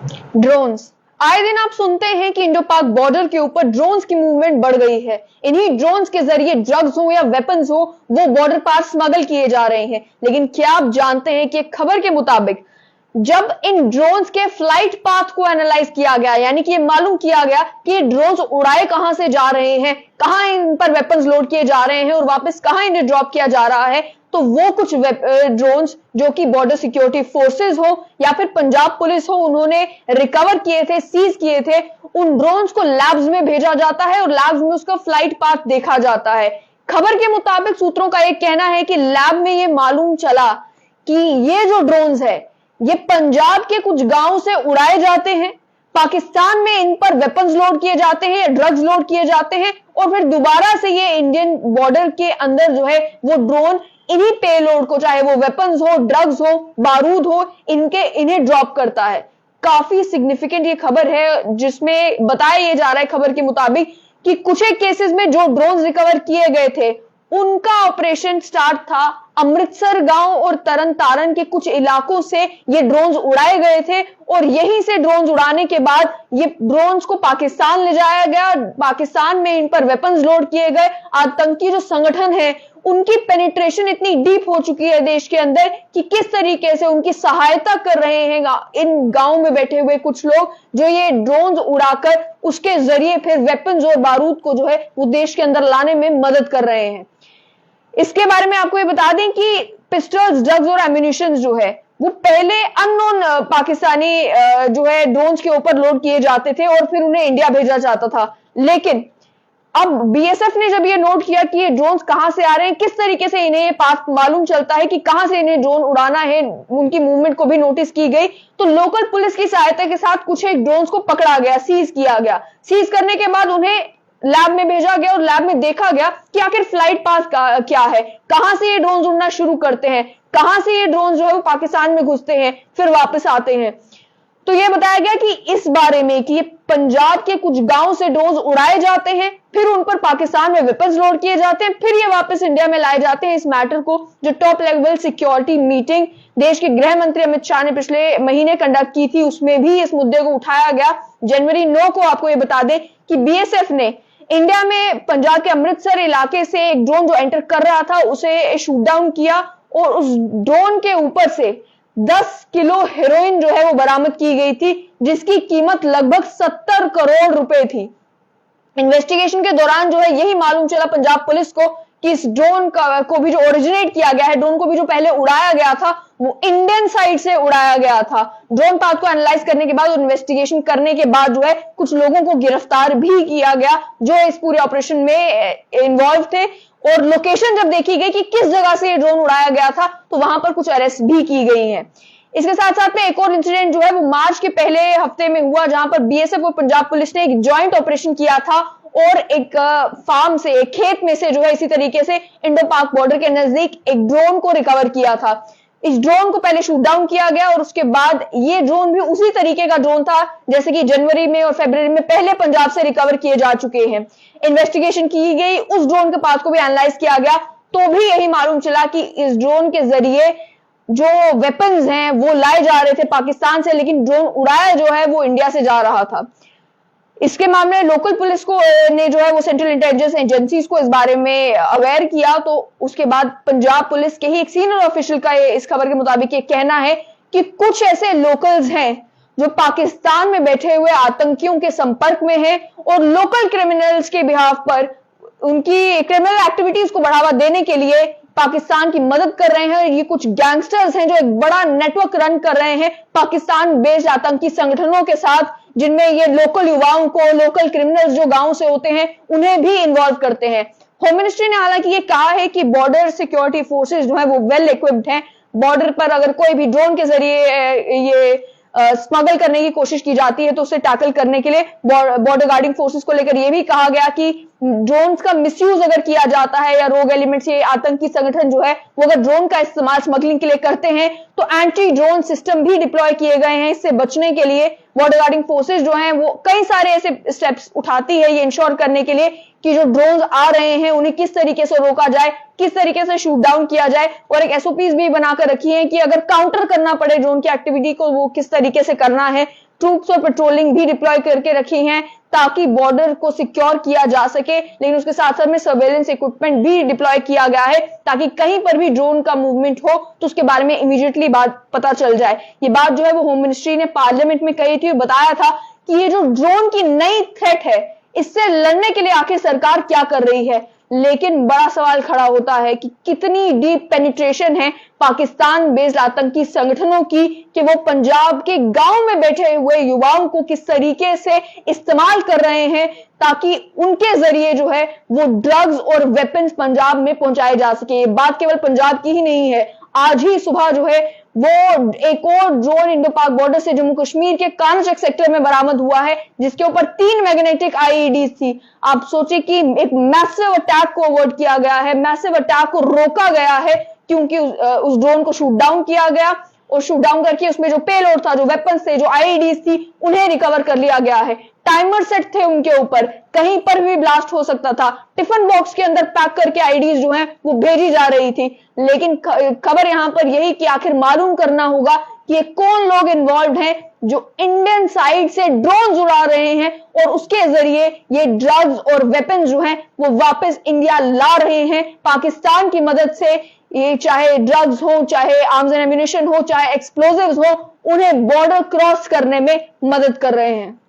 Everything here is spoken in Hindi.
ड्रोन्स। आए दिन आप सुनते हैं कि इंडो पाक बॉर्डर के ऊपर ड्रोन्स की मूवमेंट बढ़ गई है। इन्हीं ड्रोन्स के जरिए ड्रग्स हो या वेपन्स हो, वो बॉर्डर पार स्मगल किए जा रहे हैं। लेकिन क्या आप जानते हैं कि खबर के मुताबिक जब इन ड्रोन्स के फ्लाइट पाथ को एनालाइज किया गया, यानी कि ये मालूम किया गया कि ये ड्रोन्स उड़ाए कहां से जा रहे हैं, कहां इन पर वेपन्स लोड किए जा रहे हैं और वापस कहां इन्हें ड्रॉप किया जा रहा है, तो वो कुछ ड्रोन्स जो कि बॉर्डर सिक्योरिटी फोर्सेस हो या फिर पंजाब पुलिस हो, उन्होंने रिकवर किए थे, सीज किए थे। उन ड्रोन्स को लैब्स में भेजा जाता है और लैब्स में उसका फ्लाइट पाथ देखा जाता है। खबर के मुताबिक सूत्रों का एक कहना है कि लैब में ये मालूम चला कि ये जो ड्रोन्स है ये पंजाब के कुछ गांव से उड़ाए जाते हैं, पाकिस्तान में इन पर वेपन्स लोड किए जाते हैं या ड्रग्स लोड किए जाते हैं और फिर दोबारा से ये इंडियन बॉर्डर के अंदर जो है वो ड्रोन इन्हीं पेलोड को, चाहे वो वेपन्स हो, ड्रग्स हो, बारूद हो, इन्हें ड्रॉप करता है। काफी सिग्निफिकेंट ये खबर है जिसमें बताया ये जा रहा है खबर के मुताबिक कि कुछ एक केसेस में जो ड्रोन रिकवर किए गए थे उनका ऑपरेशन स्टार्ट था अमृतसर गांव और तरन तारण के कुछ इलाकों से ये ड्रोन्स उड़ाए गए थे और यहीं से ड्रोन्स उड़ाने के बाद ये ड्रोन्स को पाकिस्तान ले जाया गया। पाकिस्तान में इन पर वेपन्स लोड किए गए। आतंकी जो संगठन है उनकी पेनिट्रेशन इतनी डीप हो चुकी है देश के अंदर कि किस तरीके से उनकी सहायता कर रहे हैं इन गांव में बैठे हुए कुछ लोग जो ये ड्रोन्स उड़ाकर उसके जरिए फिर वेपन्स और बारूद को जो है वो देश के अंदर लाने में मदद कर रहे हैं। इसके बारे में आपको ये बता दें कि पिस्टल्स, ड्रग्स और एम्यूनिशन जो है वो पहले अननोन पाकिस्तानी जो है ड्रोन्स के ऊपर लोड किए जाते थे और फिर उन्हें इंडिया भेजा जाता था। लेकिन अब बीएसएफ ने जब ये नोट किया कि ये ड्रोन्स कहां से आ रहे हैं, किस तरीके से इन्हें ये पाथ मालूम चलता है कि कहां से इन्हें ड्रोन उड़ाना है, उनकी मूवमेंट को भी नोटिस की गई, तो लोकल पुलिस की सहायता के साथ कुछ एक ड्रोन्स को पकड़ा गया, सीज किया गया। सीज करने के बाद उन्हें लैब में भेजा गया और लैब में देखा गया कि आखिर फ्लाइट पाथ क्या है, कहां से ये ड्रोन उड़ना शुरू करते हैं, कहां से ये ड्रोन जो है वो पाकिस्तान में घुसते हैं फिर वापस आते हैं। तो ये बताया गया कि इस बारे में कि ये पंजाब के कुछ गांव से ड्रोन उड़ाए जाते हैं, फिर उन पर पाकिस्तान में वेपन्स लोड किए जाते हैं, फिर ये वापस इंडिया में लाए जाते हैं। इस मैटर को जो टॉप लेवल सिक्योरिटी मीटिंग देश के गृह मंत्री अमित शाह ने पिछले महीने कंडक्ट की थी, उसमें भी इस मुद्दे को उठाया गया। जनवरी 9 को आपको ये बता दें कि बीएसएफ ने इंडिया में पंजाब के अमृतसर इलाके से एक ड्रोन जो एंटर कर रहा था उसे शूट डाउन किया और उस ड्रोन के ऊपर से 10 किलो हेरोइन जो है वो बरामद की गई थी, जिसकी कीमत लगभग 70 करोड़ रुपए थी। इन्वेस्टिगेशन के दौरान जो है यही मालूम चला पंजाब पुलिस को कि इस ड्रोन को भी जो ओरिजिनेट किया गया है, ड्रोन को भी जो पहले उड़ाया गया था वो इंडियन साइड से उड़ाया गया था। ड्रोन पाथ को एनालाइज करने के बाद और इन्वेस्टिगेशन करने के बाद जो है कुछ लोगों को गिरफ्तार भी किया गया जो इस पूरे ऑपरेशन में इन्वॉल्व थे और लोकेशन जब देखी गई कि किस जगह से ये ड्रोन उड़ाया गया था तो वहां पर कुछ अरेस्ट भी की गई हैं। इसके साथ साथ में एक और इंसिडेंट जो है वो मार्च के पहले हफ्ते में हुआ, जहां पर बीएसएफ और पंजाब पुलिस ने एक जॉइंट ऑपरेशन किया था और एक फार्म से, एक खेत में से जो है इसी तरीके से इंडो पाक बॉर्डर के नजदीक एक ड्रोन को रिकवर किया था। इस ड्रोन को पहले शूट डाउन किया गया और उसके बाद ये ड्रोन भी उसी तरीके का ड्रोन था जैसे कि जनवरी में और फरवरी में पहले पंजाब से रिकवर किए जा चुके हैं। इन्वेस्टिगेशन की गई, उस ड्रोन के पाथ को भी एनालाइज किया गया तो भी यही मालूम चला कि इस ड्रोन के जरिए जो वेपन्स हैं वो लाए जा रहे थे पाकिस्तान से, लेकिन ड्रोन उड़ाया जो है वो इंडिया से जा रहा था। इसके मामले में लोकल पुलिस को ने जो है वो सेंट्रल इंटेलिजेंस एजेंसीज को इस बारे में अवेयर किया, तो उसके बाद पंजाब पुलिस के ही एक सीनियर ऑफिशियल का इस खबर के मुताबिक ये कहना है कि कुछ ऐसे लोकल्स हैं जो पाकिस्तान में बैठे हुए आतंकियों के संपर्क में हैं और लोकल क्रिमिनल्स के बिहाफ पर उनकी क्रिमिनल एक्टिविटीज को बढ़ावा देने के लिए पाकिस्तान की मदद कर रहे हैं। ये कुछ गैंगस्टर्स हैं जो एक बड़ा नेटवर्क रन कर रहे हैं पाकिस्तान बेस्ड आतंकी संगठनों के साथ, जिनमें ये लोकल युवाओं को, लोकल क्रिमिनल्स जो गांव से होते हैं उन्हें भी इन्वॉल्व करते हैं। होम मिनिस्ट्री ने हालांकि ये कहा है कि बॉर्डर सिक्योरिटी फोर्सेस जो है वो वेल इक्विप्ड हैं। बॉर्डर पर अगर कोई भी ड्रोन के जरिए ये स्मगल करने की कोशिश की जाती है तो उसे टैकल करने के लिए बॉर्डर गार्डिंग फोर्सेस को लेकर यह भी कहा गया कि ड्रोन्स का मिसयूज अगर किया जाता है या रोग एलिमेंट्स ये आतंकी संगठन जो है वो अगर ड्रोन का इस्तेमाल स्मगलिंग के लिए करते हैं तो एंटी ड्रोन सिस्टम भी डिप्लॉय किए गए हैं। इससे बचने के लिए बॉर्डर गार्डिंग फोर्सेस जो हैं वो कई सारे ऐसे स्टेप्स उठाती है ये इंश्योर करने के लिए कि जो ड्रोन्स आ रहे हैं उन्हें किस तरीके से रोका जाए, किस तरीके से शूट डाउन किया जाए, और एक एसओपीज भी बनाकर रखी है कि अगर काउंटर करना पड़े ड्रोन की एक्टिविटी को वो किस तरीके से करना है। ट्रूप्स और पेट्रोलिंग भी डिप्लॉय करके रखी हैं ताकि बॉर्डर को सिक्योर किया जा सके, लेकिन उसके साथ साथ में सर्वेलेंस इक्विपमेंट भी डिप्लॉय किया गया है ताकि कहीं पर भी ड्रोन का मूवमेंट हो तो उसके बारे में इमीडिएटली बात पता चल जाए। ये बात जो है वो होम मिनिस्ट्री ने पार्लियामेंट में कही थी और बताया था कि ये जो ड्रोन की नई थ्रेट है इससे लड़ने के लिए आखिर सरकार क्या कर रही है। लेकिन बड़ा सवाल खड़ा होता है कि कितनी डीप पेनिट्रेशन है पाकिस्तान बेस्ड आतंकी संगठनों की कि वो पंजाब के गांव में बैठे हुए युवाओं को किस तरीके से इस्तेमाल कर रहे हैं ताकि उनके जरिए जो है वो ड्रग्स और वेपन्स पंजाब में पहुंचाए जा सके। ये बात केवल पंजाब की ही नहीं है, आज ही सुबह जो है वो एक और ड्रोन इंडो पाक बॉर्डर से जम्मू कश्मीर के कानचक सेक्टर में बरामद हुआ है जिसके ऊपर 3 मैग्नेटिक आईईडीज थी। आप सोचिए कि एक मैसिव अटैक को अवॉइड किया गया है, मैसिव अटैक को रोका गया है क्योंकि उस ड्रोन को शूट डाउन किया गया और शूट डाउन करके उसमें जो पेलोड था, जो वेपन्स थे, जो आईईडीज थी, उन्हें रिकवर कर लिया गया है। टाइमर सेट थे उनके ऊपर, कहीं पर भी ब्लास्ट हो सकता था। टिफिन बॉक्स के अंदर पैक करके आईडीज जो हैं वो भेजी जा रही थी। लेकिन खबर यहां पर यही कि आखिर मालूम करना होगा कि ये कौन लोग इन्वॉल्व हैं जो इंडियन साइड से ड्रोन उड़ा रहे हैं और उसके जरिए ये ड्रग्स और वेपन्स जो हैं वो वापस इंडिया ला रहे हैं पाकिस्तान की मदद से। ये चाहे ड्रग्स हो, चाहे आर्म्स एंड एम्यूनिशन हो, चाहे एक्सप्लोजिव्स हो, उन्हें बॉर्डर क्रॉस करने में मदद कर रहे हैं।